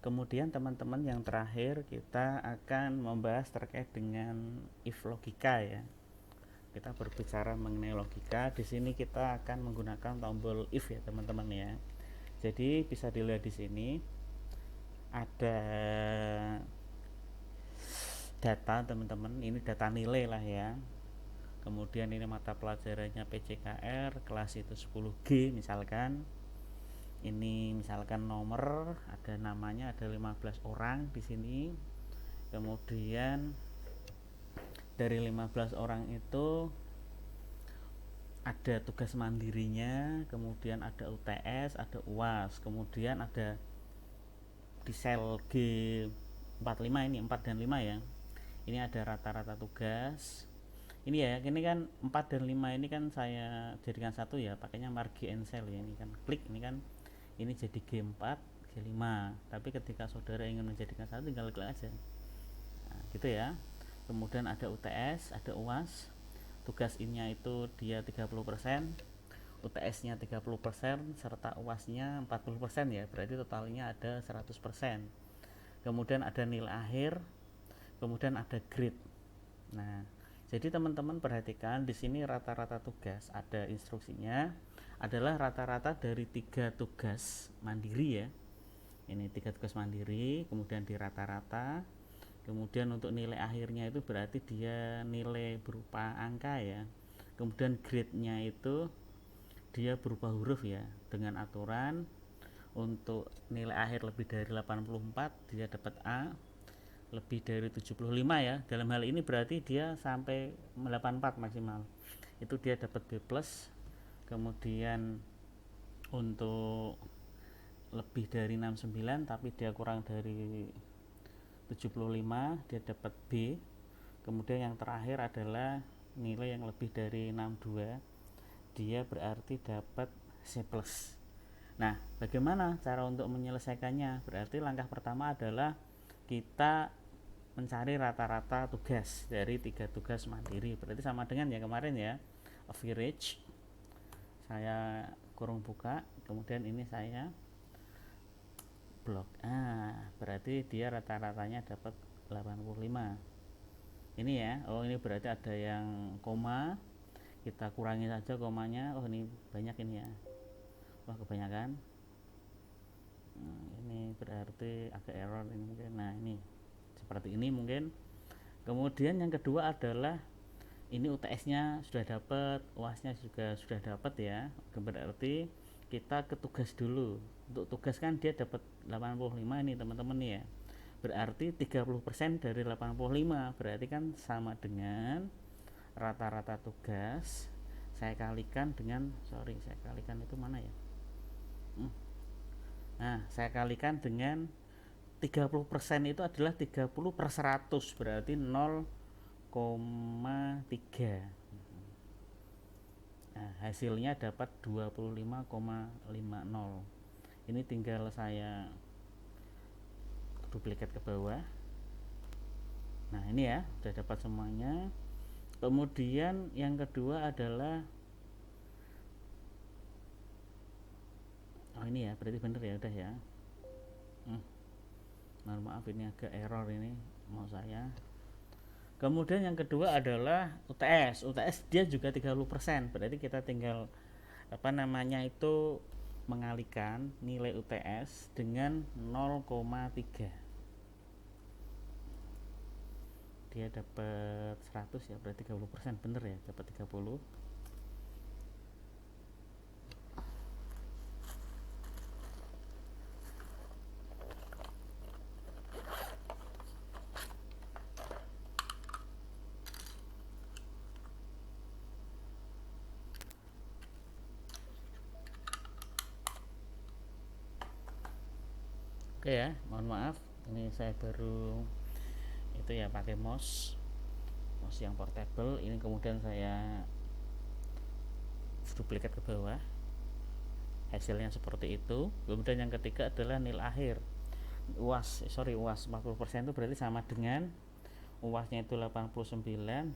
Kemudian teman-teman yang terakhir kita akan membahas terkait dengan if logika ya. Kita berbicara mengenai logika. Di sini kita akan menggunakan tombol if ya teman-teman ya. Jadi bisa dilihat di sini ada data teman-teman. Ini data nilai lah ya. Kemudian ini mata pelajarannya PCKR kelas itu 10G misalkan. Ini misalkan nomor, ada namanya, ada 15 orang di sini. Kemudian dari 15 orang itu ada tugas mandirinya, kemudian ada UTS, ada UAS, kemudian ada di sel G45 ini 4 dan 5 ya. Ini ada rata-rata tugas. Ini ya, ini kan 4 dan 5 ini kan saya jadikan satu ya, pakainya margi and cell ya. Ini kan klik, ini kan ini jadi G4, G5. Tapi ketika saudara ingin menjadikan satu tinggal klik aja. Nah, gitu ya. Kemudian ada UTS, ada UAS. Tugas innya itu dia 30%, UTS-nya 30%, serta UAS-nya 40% ya. Berarti totalnya ada 100%. Kemudian ada nilai akhir, kemudian ada grade. Nah, jadi teman-teman perhatikan di sini rata-rata tugas ada instruksinya adalah rata-rata dari 3 tugas mandiri ya. Ini 3 tugas mandiri, kemudian di rata-rata. Kemudian untuk nilai akhirnya itu berarti dia nilai berupa angka ya. Kemudian grade-nya itu dia berupa huruf ya, dengan aturan untuk nilai akhir lebih dari 84 dia dapat A, lebih dari 75 ya. Dalam hal ini berarti dia sampai 84 maksimal. Itu dia dapat B+. Kemudian untuk lebih dari 69 tapi dia kurang dari 75 dia dapat B. Kemudian yang terakhir adalah nilai yang lebih dari 62 dia berarti dapat C+. Nah, bagaimana cara untuk menyelesaikannya? Berarti langkah pertama adalah kita mencari rata-rata tugas dari 3 tugas mandiri. Berarti sama dengan yang kemarin ya, average. Saya kurung buka, kemudian ini saya blok. Berarti dia rata-ratanya dapat 85. Ini ya. Oh, ini berarti ada yang koma. Kita kurangi saja komanya. Oh, ini banyak ini ya. Wah, kebanyakan. Ini berarti agak error ini mungkin. Nah, ini seperti ini mungkin. Kemudian yang kedua adalah ini UTS-nya sudah dapat, UAS-nya juga sudah dapat ya. Berarti kita ke tugas dulu. Untuk tugas kan dia dapat 85 ini teman-teman nih ya. Berarti 30% dari 85 berarti kan sama dengan rata-rata tugas saya kalikan dengan saya kalikan itu mana ya? Nah, saya kalikan dengan 30% itu adalah 30/100 berarti 0,3. Nah, hasilnya dapat 25,50. Ini tinggal saya duplikat ke bawah. Nah, ini ya, sudah dapat semuanya. Kemudian yang kedua adalah ini ya, berarti bener ya, udah ya. Mohon maaf ini agak error ini mau saya. Kemudian yang kedua adalah UTS. UTS dia juga 30%. Berarti kita tinggal itu mengalihkan nilai UTS dengan 0,3. Dia dapat 100 ya, berarti 30%, bener ya, dapat 30. Oke ya, mohon maaf ini saya baru itu ya pakai mouse yang portable. Ini kemudian saya duplikat ke bawah, hasilnya seperti itu. Kemudian yang ketiga adalah nilai akhir. UAS 40% itu berarti sama dengan UASnya itu 89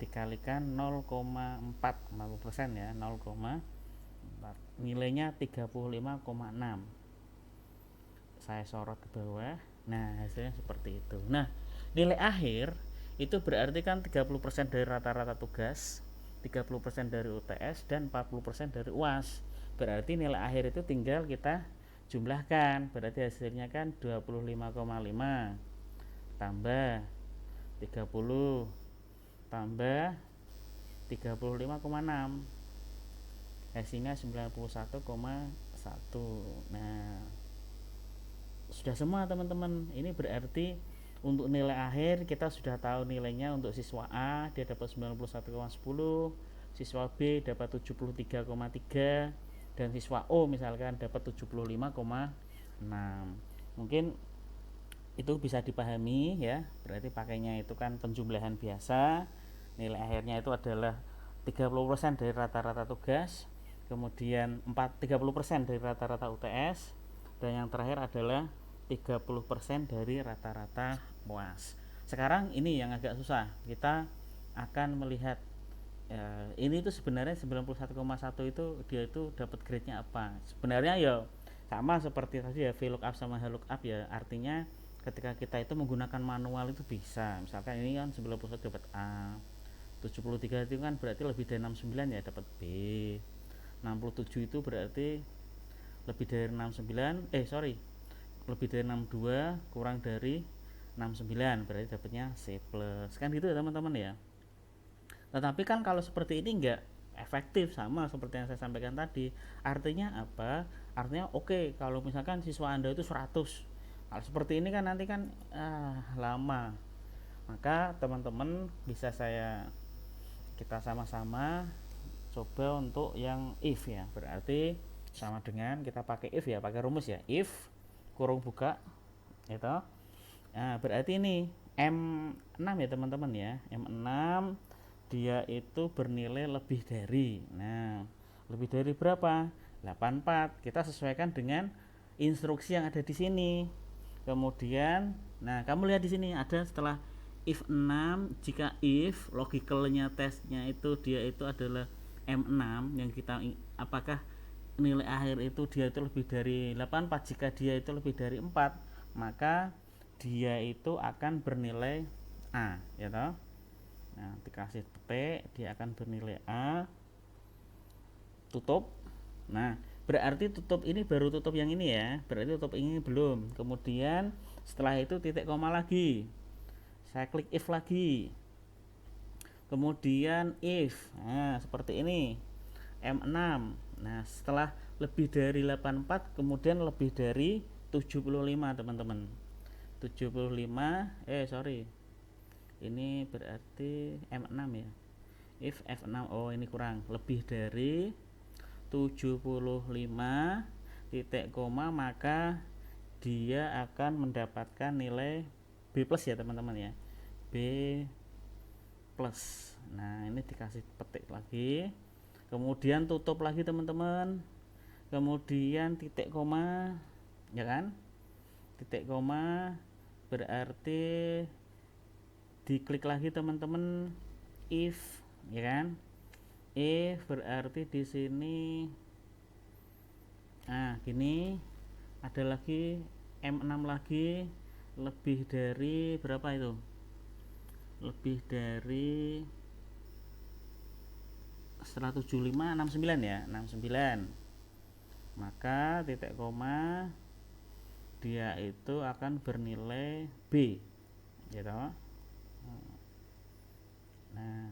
dikalikan 0,4, 40% ya, 0,4, nilainya 35,6. saya sorot ke bawah. Nah, hasilnya seperti itu. Nah, nilai akhir itu berarti kan 30% dari rata-rata tugas, 30% dari UTS, dan 40% dari UAS. Berarti nilai akhir itu tinggal kita jumlahkan. Berarti hasilnya kan 25,5 tambah 30 tambah 35,6, hasilnya 91,1. Nah, sudah semua teman-teman. Ini berarti untuk nilai akhir kita sudah tahu nilainya. Untuk siswa A dia dapat 91,10, siswa B dapat 73,3, dan siswa O misalkan dapat 75,6. Mungkin itu bisa dipahami ya. Berarti pakainya itu kan penjumlahan biasa. Nilai akhirnya itu adalah 30% dari rata-rata tugas, kemudian 30% dari rata-rata UTS, dan yang terakhir adalah 30% dari rata-rata UAS. Sekarang ini yang agak susah. Kita akan melihat ini tuh sebenarnya 91,1 itu dia itu dapat grade-nya apa. Sebenarnya ya sama seperti tadi ya, VLOOKUP sama HLOOKUP ya. Artinya ketika kita itu menggunakan manual itu bisa. Misalkan ini kan 91 dapat A, 73 itu kan berarti lebih dari 69 ya dapat B, 67 itu berarti lebih dari 69 lebih dari 62 kurang dari 69 berarti dapatnya C plus, kan gitu ya teman-teman ya. Tetapi kan kalau seperti ini enggak efektif, sama seperti yang saya sampaikan tadi. Artinya apa? Artinya oke, kalau misalkan siswa Anda itu 100, kalau seperti ini kan nanti kan lama. Maka teman-teman bisa kita sama-sama coba untuk yang if ya. Berarti sama dengan kita pakai if ya, pakai rumus ya. If kurung buka itu. Nah, berarti ini M6 ya teman-teman ya. M6 dia itu bernilai lebih dari. Nah, lebih dari berapa? 84. Kita sesuaikan dengan instruksi yang ada di sini. Kemudian, nah kamu lihat di sini ada setelah if 6, jika if logicalnya tesnya itu dia itu adalah M6 yang kita apakah nilai akhir itu dia itu lebih dari 84. Jika dia itu lebih dari 4, maka dia itu akan bernilai A ya toh. Nah, dikasih petik dia akan bernilai A, tutup. Nah, berarti tutup ini baru tutup yang ini ya, berarti tutup ini belum. Kemudian setelah itu titik koma lagi, saya klik if lagi, kemudian if. Nah, seperti ini M6. Nah, setelah lebih dari 84 kemudian lebih dari 75 teman-teman. 75 ini berarti M6 ya. If F6, oh ini kurang, lebih dari 75 titik koma, maka dia akan mendapatkan nilai B plus ya teman-teman ya. B plus. Nah, ini dikasih petik lagi. Kemudian tutup lagi teman-teman. Kemudian titik koma, ya kan? Titik koma berarti diklik lagi teman-teman if, ya kan? If berarti di sini gini, ada lagi M6 lagi, lebih dari berapa itu? Lebih dari setelah 75 69 ya, 69. Maka titik koma dia itu akan bernilai B, gitu. Nah,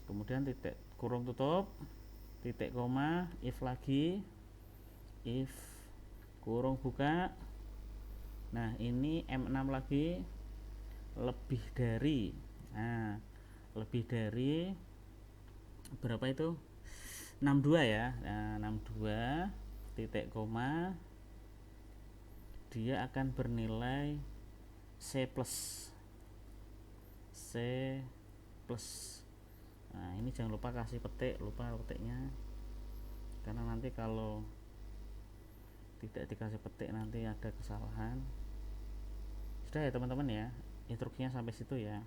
kemudian titik kurung tutup, titik koma, if lagi, if kurung buka. Nah, ini M6 lagi, lebih dari, nah lebih dari berapa itu, 62 ya. Nah, 62 titik koma dia akan bernilai C plus. C plus. Nah, ini jangan lupa kasih petik, lupa petiknya, karena nanti kalau tidak dikasih petik nanti ada kesalahan. Sudah ya teman-teman ya, instruksinya sampai situ ya.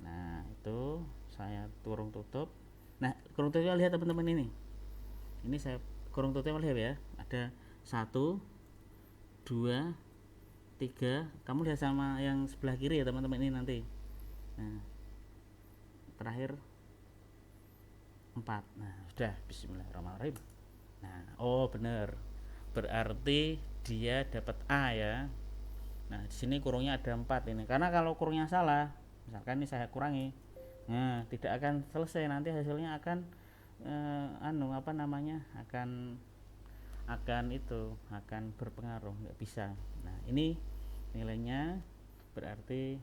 Nah, itu saya kurung tutup. Nah, kurung tutupnya lihat teman-teman, ini saya kurung tutupnya lihat ya, ada 1 2, 3, kamu lihat sama yang sebelah kiri ya teman-teman ini nanti. Nah, terakhir 4. Nah, sudah, bismillahirrahmanirrahim. Nah, oh bener, berarti dia dapat A ya. Nah, di sini kurungnya ada 4 ini. Karena kalau kurungnya salah, misalkan ini saya kurangi, nah tidak akan selesai, nanti hasilnya akan akan berpengaruh, nggak bisa. Nah, ini nilainya berarti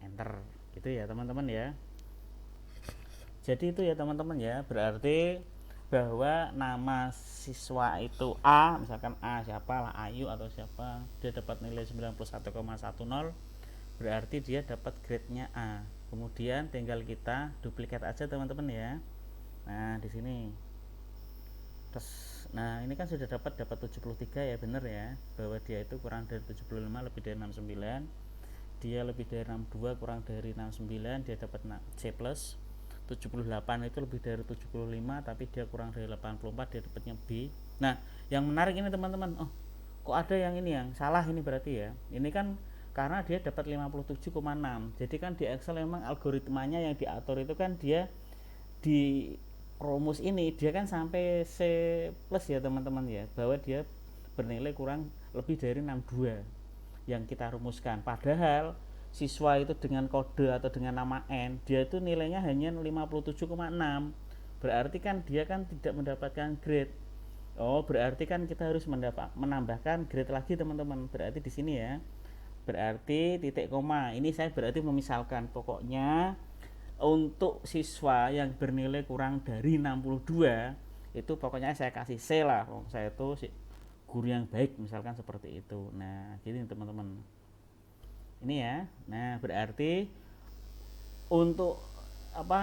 enter gitu ya teman-teman ya. Jadi itu ya teman-teman ya, berarti bahwa nama siswa itu A, misalkan A siapa lah, Ayu atau siapa, dia dapat nilai 91,10, berarti dia dapat grade-nya A. Kemudian tinggal kita duplikat aja teman-teman ya. Nah, di sini. Terus nah, ini kan sudah dapat 73 ya, bener ya, bahwa dia itu kurang dari 75 lebih dari 69. Dia lebih dari 62 kurang dari 69, dia dapat C plus. 78 itu lebih dari 75 tapi dia kurang dari 84, dia dapatnya B. Nah, yang menarik ini teman-teman, oh kok ada yang ini yang salah ini berarti ya. Ini kan karena dia dapat 57,6. Jadi kan di Excel memang algoritmanya yang diatur itu kan dia di rumus ini dia kan sampai C plus ya teman-teman ya, bahwa dia bernilai kurang lebih dari 62 yang kita rumuskan. Padahal siswa itu dengan kode atau dengan nama N, dia itu nilainya hanya 57,6. Berarti kan dia kan tidak mendapatkan grade. Oh, berarti kan kita harus menambahkan grade lagi teman-teman. Berarti di sini ya. Berarti titik koma. Ini saya berarti memisalkan, pokoknya untuk siswa yang bernilai kurang dari 62 itu pokoknya saya kasih C lah. Saya itu guru yang baik misalkan seperti itu. Nah, gini teman-teman. Ini ya. Nah, berarti untuk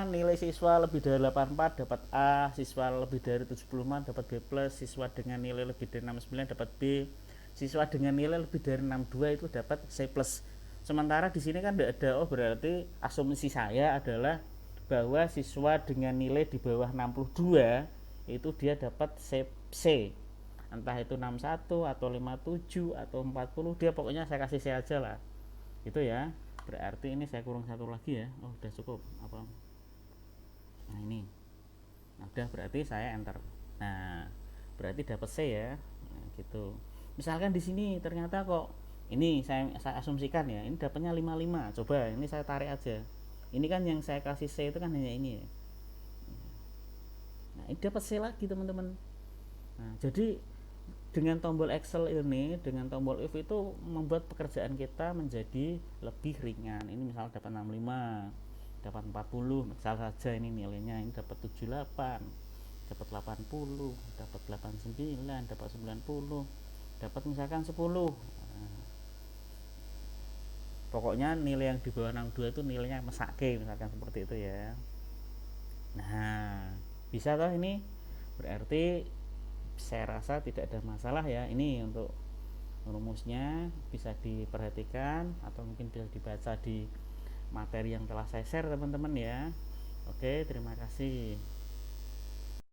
nilai siswa lebih dari 84 dapat A, siswa lebih dari 75 dapat B plus, siswa dengan nilai lebih dari 69 dapat B, siswa dengan nilai lebih dari 62 itu dapat C plus. Sementara di sini kan tidak ada. Oh, berarti asumsi saya adalah bahwa siswa dengan nilai di bawah 62 itu dia dapat C. Entah itu 61 atau 57 atau 40, dia pokoknya saya kasih C aja lah. Itu ya. Berarti ini saya kurang satu lagi ya. Oh, udah cukup apa? Nah, ini. Nah, udah, berarti saya enter. Nah, berarti dapat C ya. Nah, gitu. Misalkan di sini ternyata kok ini saya asumsikan ya, ini dapatnya 55. Coba ini saya tarik aja. Ini kan yang saya kasih C itu kan hanya ini ya. Nah, ini dapat C lagi teman-teman. Nah, jadi dengan tombol Excel ini, dengan tombol if itu membuat pekerjaan kita menjadi lebih ringan. Ini misal dapat 65, dapat 40, misal saja ini nilainya, ini dapat 78, dapat 80, dapat 89, dapat 90, dapat misalkan 10. Nah, pokoknya nilai yang di bawah 62 itu nilainya mesake misalkan seperti itu ya. Nah, bisa toh ini? Berarti saya rasa tidak ada masalah ya. Ini untuk rumusnya bisa diperhatikan atau mungkin bisa dibaca di materi yang telah saya share teman-teman ya. Oke, terima kasih.